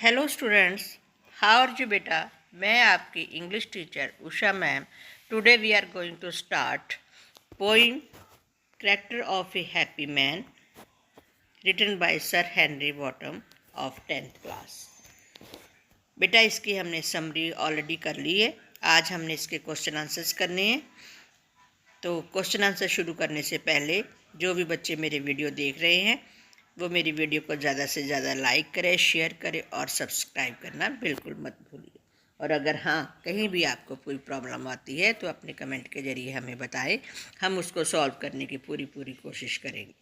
Hello students, how are you बेटा। मैं आपकी English teacher Usha ma'am. Today we are going to start poem character of a happy man written by sir Henry Bottom of 10th class. बेटा इसकी हमने summary already कर ली है। आज हमने इसके क्वेश्चन आंसर्स करने हैं। तो क्वेश्चन आंसर शुरू करने से पहले जो भी बच्चे मेरे वीडियो देख रहे हैं वो मेरी वीडियो को ज़्यादा से ज़्यादा लाइक करें, शेयर करें और सब्सक्राइब करना बिल्कुल मत भूलिए। और अगर हाँ कहीं भी आपको कोई प्रॉब्लम आती है तो अपने कमेंट के ज़रिए हमें बताएं, हम उसको सॉल्व करने की पूरी कोशिश करेंगे।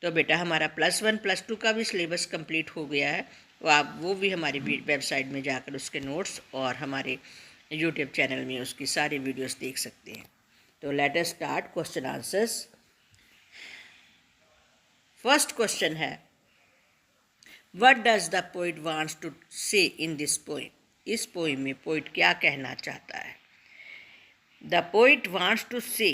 तो बेटा हमारा +1 +2 का भी सिलेबस कंप्लीट हो गया है। वो भी हमारी वेबसाइट में जाकर उसके नोट्स और हमारे यूट्यूब चैनल में उसकी सारी वीडियोस देख सकते हैं। तो let us start question answers. First question है, what does the poet wants to say in this poem. इस पोइम में पोइट क्या कहना चाहता है। The poet wants to say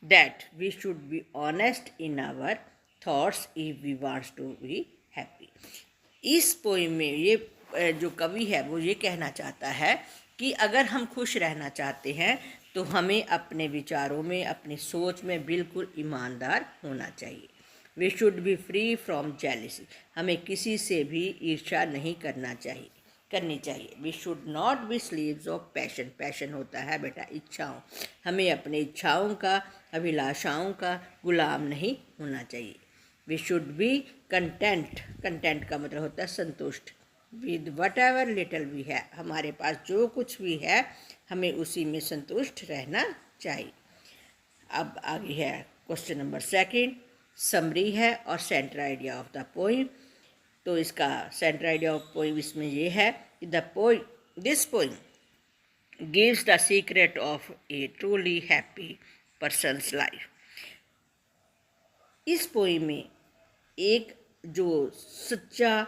that we should be honest in our thoughts if we wants to be happy. इस poem में ये जो कवि है वो ये कहना चाहता है कि अगर हम खुश रहना चाहते हैं तो हमें अपने विचारों में, अपनी सोच में बिल्कुल ईमानदार होना चाहिए। We should be free from jealousy. हमें किसी से भी ईर्ष्या नहीं करनी चाहिए। We should not be slaves of passion. Passion होता है बेटा इच्छाओं। हमें अपनी इच्छाओं का, अभिलाषाओं का गुलाम नहीं होना चाहिए। We should be content. Content का मतलब होता है संतुष्ट। With whatever little we have, हमारे पास जो कुछ भी है हमें उसी में संतुष्ट रहना चाहिए। अब आगे है क्वेश्चन नंबर 2, समरी है और centre idea of the poem. तो इसका सेंटर आइडिया ऑफ पोइम इसमें ये है कि this poem gives the secret of A truly happy persons life. इस पोइम में एक जो सच्चा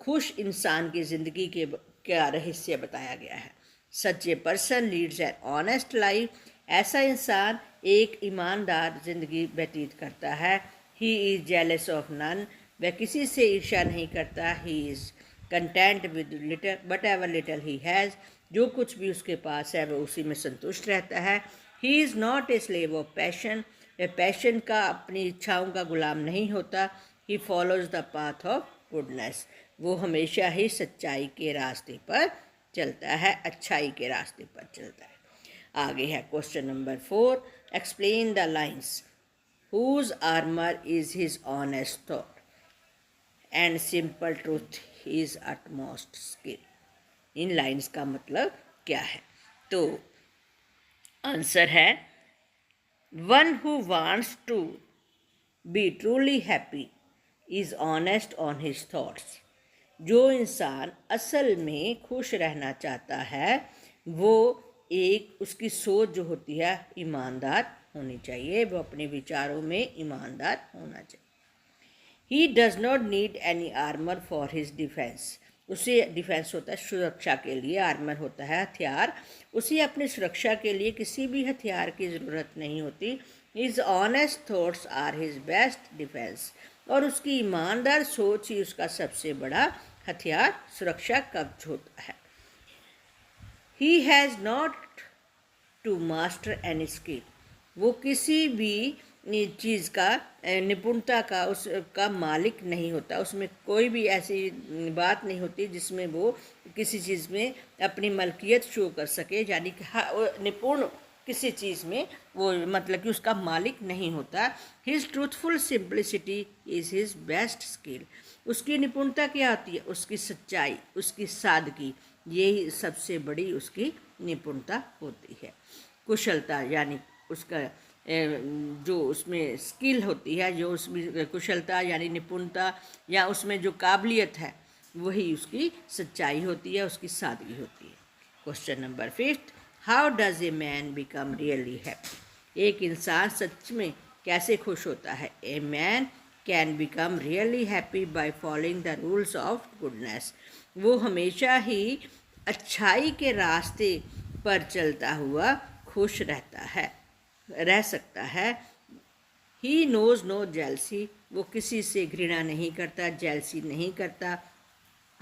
खुश इंसान की ज़िंदगी के क्या रहस्य बताया गया है। Such a person leads an honest life. ऐसा इंसान एक ईमानदार ज़िंदगी व्यतीत करता है। He is jealous of none. वह किसी से ईर्ष्या नहीं करता। He is content with little whatever little he has. जो कुछ भी उसके पास है वह उसी में संतुष्ट रहता है। He is not a slave of passion. वह पैशन का, अपनी इच्छाओं का गुलाम नहीं होता। He follows the path of goodness. वो हमेशा ही सच्चाई के रास्ते पर चलता है, अच्छाई के रास्ते पर चलता है। आगे है question number 4, explain the lines. Whose armour is his honest thought and simple truth his utmost skill. इन लाइन्स का मतलब क्या है। तो आंसर है, one who wants to be truly happy is honest on his thoughts. जो इंसान असल में खुश रहना चाहता है वो उसकी सोच जो होती है ईमानदार होनी चाहिए। वो अपने विचारों में ईमानदार होना चाहिए। He does not need any armour for his defence. उसे डिफेंस होता है सुरक्षा के लिए, आर्मर होता है हथियार। उसे अपनी सुरक्षा के लिए किसी भी हथियार की ज़रूरत नहीं होती। His honest thoughts are his best defence. और उसकी ईमानदार सोच ही उसका सबसे बड़ा हथियार, सुरक्षा कवच होता है। He has not to master any skill. वो किसी भी चीज़ का, निपुणता का उसका मालिक नहीं होता। उसमें कोई भी ऐसी बात नहीं होती जिसमें वो किसी चीज़ में अपनी मलकियत शो कर सके। यानी कि निपुण किसी चीज़ में वो मतलब कि उसका मालिक नहीं होता। His truthful simplicity is his best skill. उसकी निपुणता क्या होती है, उसकी सच्चाई, उसकी सादगी, यही सबसे बड़ी उसकी निपुणता होती है। कुशलता यानी उसका जो उसमें स्किल होती है, जो उसमें कुशलता यानी निपुणता या उसमें जो काबिलियत है वही उसकी सच्चाई होती है, उसकी सादगी होती है। Question number 5, how does a man become really happy. एक इंसान सच में कैसे खुश होता है। A man can become really happy by following the rules of goodness. वो हमेशा ही अच्छाई के रास्ते पर चलता हुआ खुश रह सकता है। He knows no jealousy. वो किसी से घृणा नहीं करता, जेलसी नहीं करता।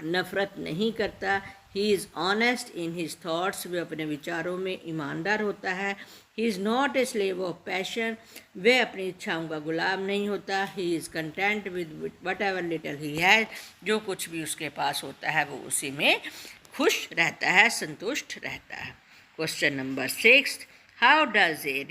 नफ़रत नहीं करता। He is honest in his thoughts, वह अपने विचारों में ईमानदार होता है। He is not a slave of passion, वह अपनी इच्छाओं का गुलाम नहीं होता। ही is content with whatever little he has, जो कुछ भी उसके पास होता है वो उसी में खुश रहता है, संतुष्ट रहता है। Question number 6, how does a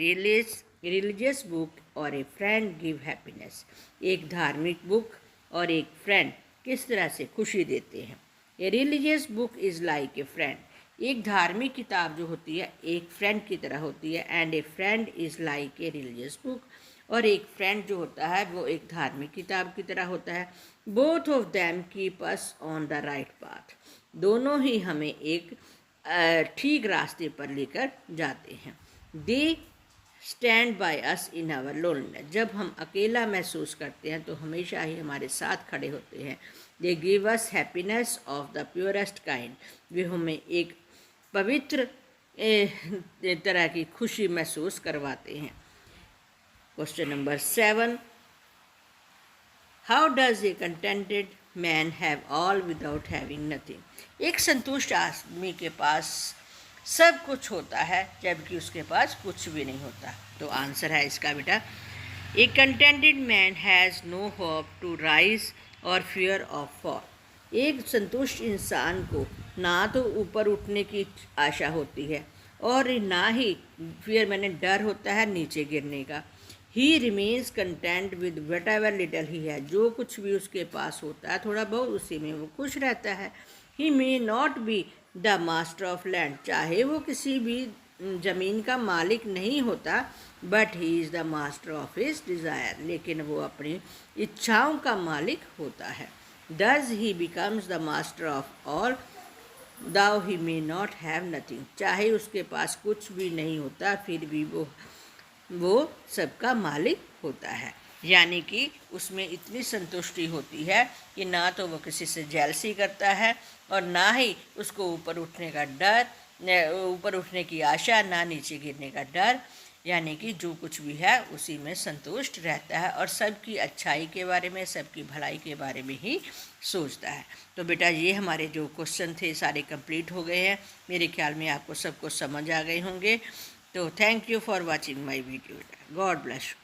religious book और ए फ्रेंड गिव हैप्पीनेस? एक धार्मिक बुक और एक फ्रेंड किस तरह से खुशी देते हैं? A religious book is like a friend, एक धार्मिक किताब जो होती है एक फ्रेंड की तरह होती है। And A friend is like a religious book, और एक फ्रेंड जो होता है वो एक धार्मिक किताब की तरह होता है। Both of them keep us on the right path, दोनों ही हमें एक ठीक रास्ते पर लेकर जाते हैं। They stand by us in our loneliness, जब हम अकेला महसूस करते हैं तो हमेशा ही हमारे साथ खड़े होते हैं। They give us happiness of the purest kind, वे हमें एक पवित्र तरह की खुशी महसूस करवाते हैं। Question number 7, how does a contented man have all without having nothing? एक संतुष्ट आदमी के पास सब कुछ होता है जबकि उसके पास कुछ भी नहीं होता। तो आंसर है इसका बेटा, a contented man has no hope to rise और फियर ऑफ फॉल। एक संतुष्ट इंसान को ना तो ऊपर उठने की आशा होती है और ना ही फियर मैंने डर होता है नीचे गिरने का। He remains content with whatever little he है, जो कुछ भी उसके पास होता है थोड़ा बहुत उसी में वो खुश रहता है। He may not be the master of land, चाहे वो किसी भी ज़मीन का मालिक नहीं होता, but he is the master of his desire, लेकिन वो अपनी इच्छाओं का मालिक होता है। Thus he becomes the master of all though he may not have nothing, चाहे उसके पास कुछ भी नहीं होता फिर भी वो सबका मालिक होता है। यानी कि उसमें इतनी संतुष्टि होती है कि ना तो वो किसी से जेलसी करता है और ना ही उसको ऊपर उठने का डर, ऊपर उठने की आशा, ना नीचे गिरने का डर। यानी कि जो कुछ भी है उसी में संतुष्ट रहता है और सबकी अच्छाई के बारे में, सबकी भलाई के बारे में ही सोचता है। तो बेटा ये हमारे जो क्वेश्चन थे सारे कंप्लीट हो गए हैं। मेरे ख्याल में आपको सबको समझ आ गए होंगे। तो thank you for watching my video. God bless you.